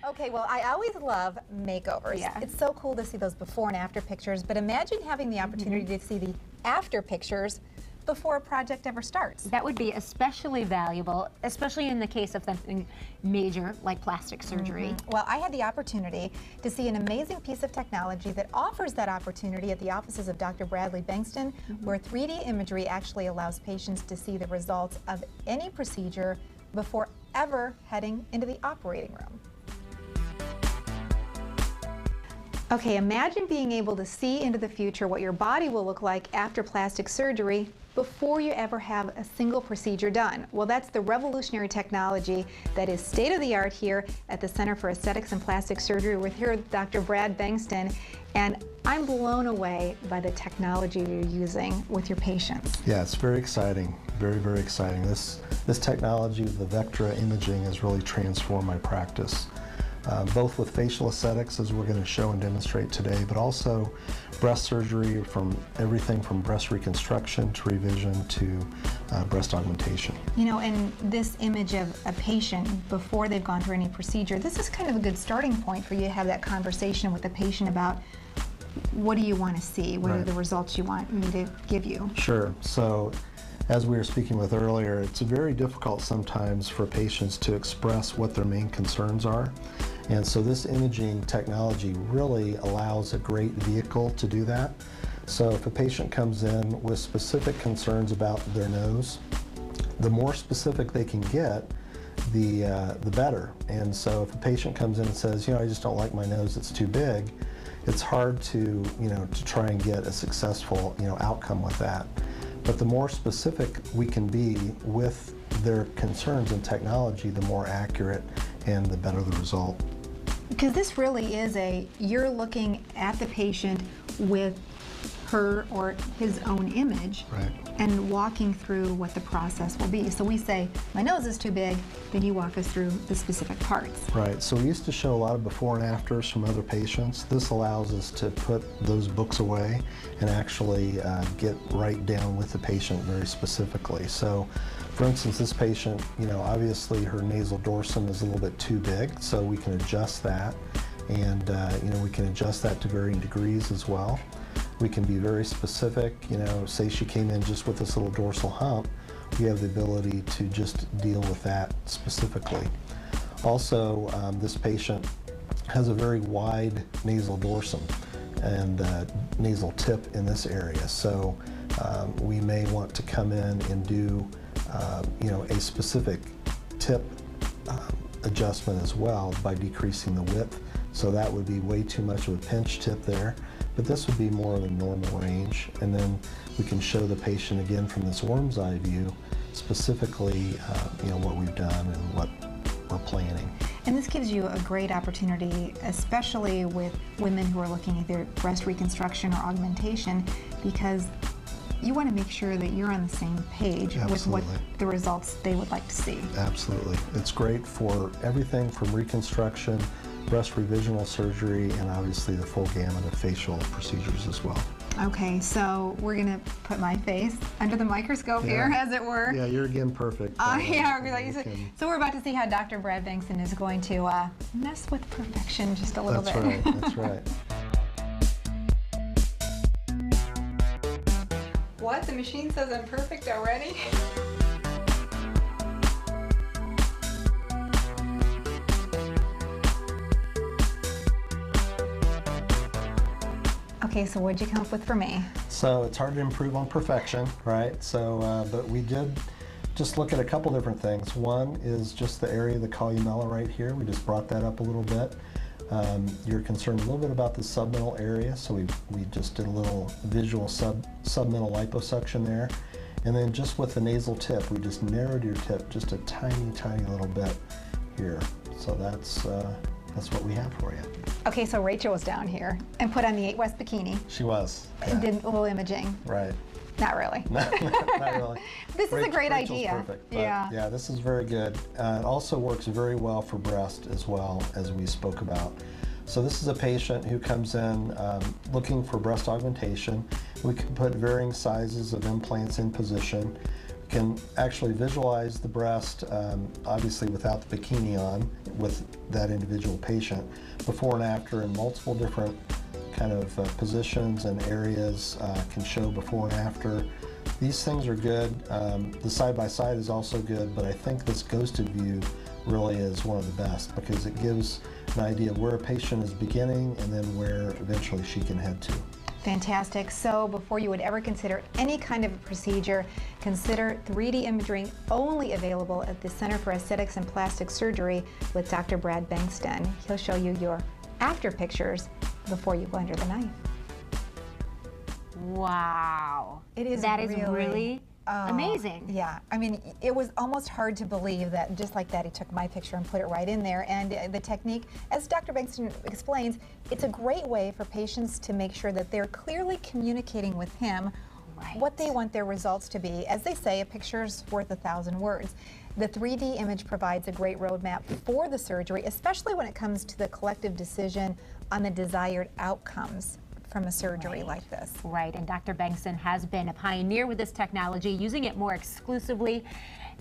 Okay, well, I always love makeovers. Yeah. It's so cool to see those before and after pictures, but imagine having the opportunity to see the after pictures before a project ever starts. That would be especially valuable, especially in the case of something major like plastic surgery. Well, I had the opportunity to see an amazing piece of technology that offers that opportunity at the offices of Dr. Bradley Bengtson, where 3D imagery actually allows patients to see the results of any procedure before ever heading into the operating room. Okay, imagine being able to see into the future what your body will look like after plastic surgery before you ever have a single procedure done. Well, that's the revolutionary technology that is state-of-the-art here at the Center for Aesthetics and Plastic Surgery with here Dr. Brad Bengtson, and I'm blown away by the technology you're using with your patients. Yeah, it's very exciting, very, very exciting. This technology, the Vectra Imaging, has really transformed my practice. Both with facial aesthetics, as we're going to show and demonstrate today, but also breast surgery, from everything from breast reconstruction to revision to breast augmentation. You know, and this image of a patient before they've gone through any procedure, this is kind of a good starting point for you to have that conversation with the patient about what do you want to see, what are the results you want me to give you. Sure. So, as we were speaking with earlier, it's very difficult sometimes for patients to express what their main concerns are. And so this imaging technology really allows a great vehicle to do that. So if a patient comes in with specific concerns about their nose, the more specific they can get, the better. And so if a patient comes in and says, you know, I just don't like my nose, it's too big, it's hard to, to try and get a successful, outcome with that. But the more specific we can be with their concerns and technology, the more accurate and the better the result. Because this really is you're looking at the patient with her or his own image and walking through what the process will be. So we say, my nose is too big, then you walk us through the specific parts. Right, so we used to show a lot of before and afters from other patients. This allows us to put those books away and actually get right down with the patient very specifically. So, for instance, this patient, obviously her nasal dorsum is a little bit too big, so we can adjust that. And, we can adjust that to varying degrees as well. We can be very specific, say she came in just with this little dorsal hump, we have the ability to just deal with that specifically. Also, this patient has a very wide nasal dorsum and nasal tip in this area. So we may want to come in and do, a specific tip adjustment as well by decreasing the width. So that would be way too much of a pinch tip there. But this would be more of a normal range, and then we can show the patient again from this worm's eye view specifically what we've done and what we're planning. And this gives you a great opportunity, especially with women who are looking at either breast reconstruction or augmentation, because you want to make sure that you're on the same page with what the results they would like to see. Absolutely. It's great for everything from reconstruction, breast revisional surgery, and obviously the full gamut of facial procedures as well. Okay, so we're going to put my face under the microscope here, as it were. Yeah, you're again perfect. So we're about to see how Dr. Brad Bengtson is going to mess with perfection just a little bit. That's right, that's right. What? The machine says I'm perfect already? Okay, so what'd you come up with for me? So it's hard to improve on perfection, right? So, but we did just look at a couple different things. One is just the area of the columella right here. We just brought that up a little bit. You're concerned a little bit about the submental area, so we just did a little visual submental liposuction there. And then just with the nasal tip, we just narrowed your tip just a tiny, tiny little bit here. So that's what we have for you. Okay, so Rachel was down here and put on the 8 West bikini. She was. And did a little imaging. Right. Not really. Not really. This is a great Rachel's idea. Perfect, yeah, this is very good. It also works very well for breast as well, as we spoke about. So this is a patient who comes in looking for breast augmentation. We can put varying sizes of implants in position. can actually visualize the breast, obviously without the bikini on, with that individual patient, before and after in multiple different kind of positions and areas, can show before and after. These things are good. The side-by-side is also good, but I think this ghosted view really is one of the best because it gives an idea of where a patient is beginning and then where eventually she can head to. Fantastic. So before you would ever consider any kind of a procedure, consider 3D imaging only available at the Center for Aesthetics and Plastic Surgery with Dr. Brad Bengtson. He'll show you your after pictures before you go under the knife. Wow. It is That is really amazing. Yeah, I mean, it was almost hard to believe that just like that he took my picture and put it right in there. And the technique, as Dr. Bengtson explains, it's a great way for patients to make sure that they're clearly communicating with him what they want their results to be. As they say, a picture's worth 1,000 words. The 3D image provides a great roadmap for the surgery, especially when it comes to the collective decision on the desired outcomes from a surgery like this. Right, and Dr. Bengtson has been a pioneer with this technology, using it more exclusively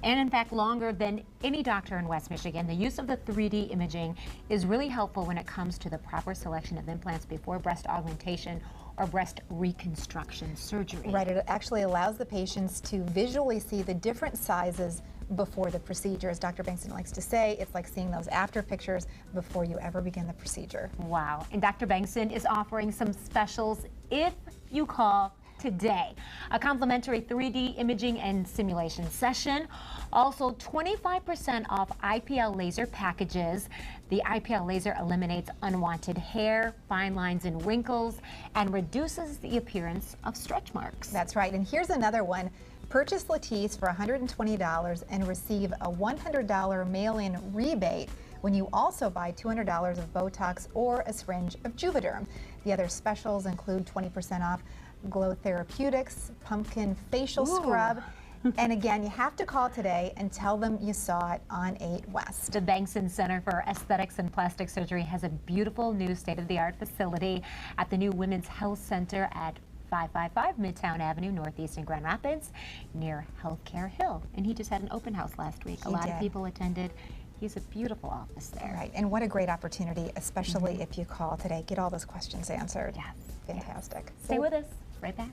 and in fact longer than any doctor in West Michigan. The use of the 3D imaging is really helpful when it comes to the proper selection of implants before breast augmentation or breast reconstruction surgery. Right, it actually allows the patients to visually see the different sizes before the procedure. As Dr. Bengtson likes to say, it's like seeing those after pictures before you ever begin the procedure. Wow, and Dr. Bengtson is offering some specials if you call today. A complimentary 3D imaging and simulation session. Also 25% off IPL laser packages. The IPL laser eliminates unwanted hair, fine lines and wrinkles, and reduces the appearance of stretch marks. That's right, and here's another one. Purchase Latisse for $120 and receive a $100 mail-in rebate when you also buy $200 of Botox or a syringe of Juvederm. The other specials include 20% off Glow Therapeutics, Pumpkin Facial Scrub, and again, you have to call today and tell them you saw it on 8 West. The Bengtson Center for Aesthetics and Plastic Surgery has a beautiful new state-of-the-art facility at the new Women's Health Center at 555 Midtown Avenue, Northeast in Grand Rapids, near Healthcare Hill. And he just had an open house last week. A lot of people attended. He's a beautiful office there. Right, and what a great opportunity, especially if you call today. Get all those questions answered. Yes. Fantastic. Stay with us. Right back.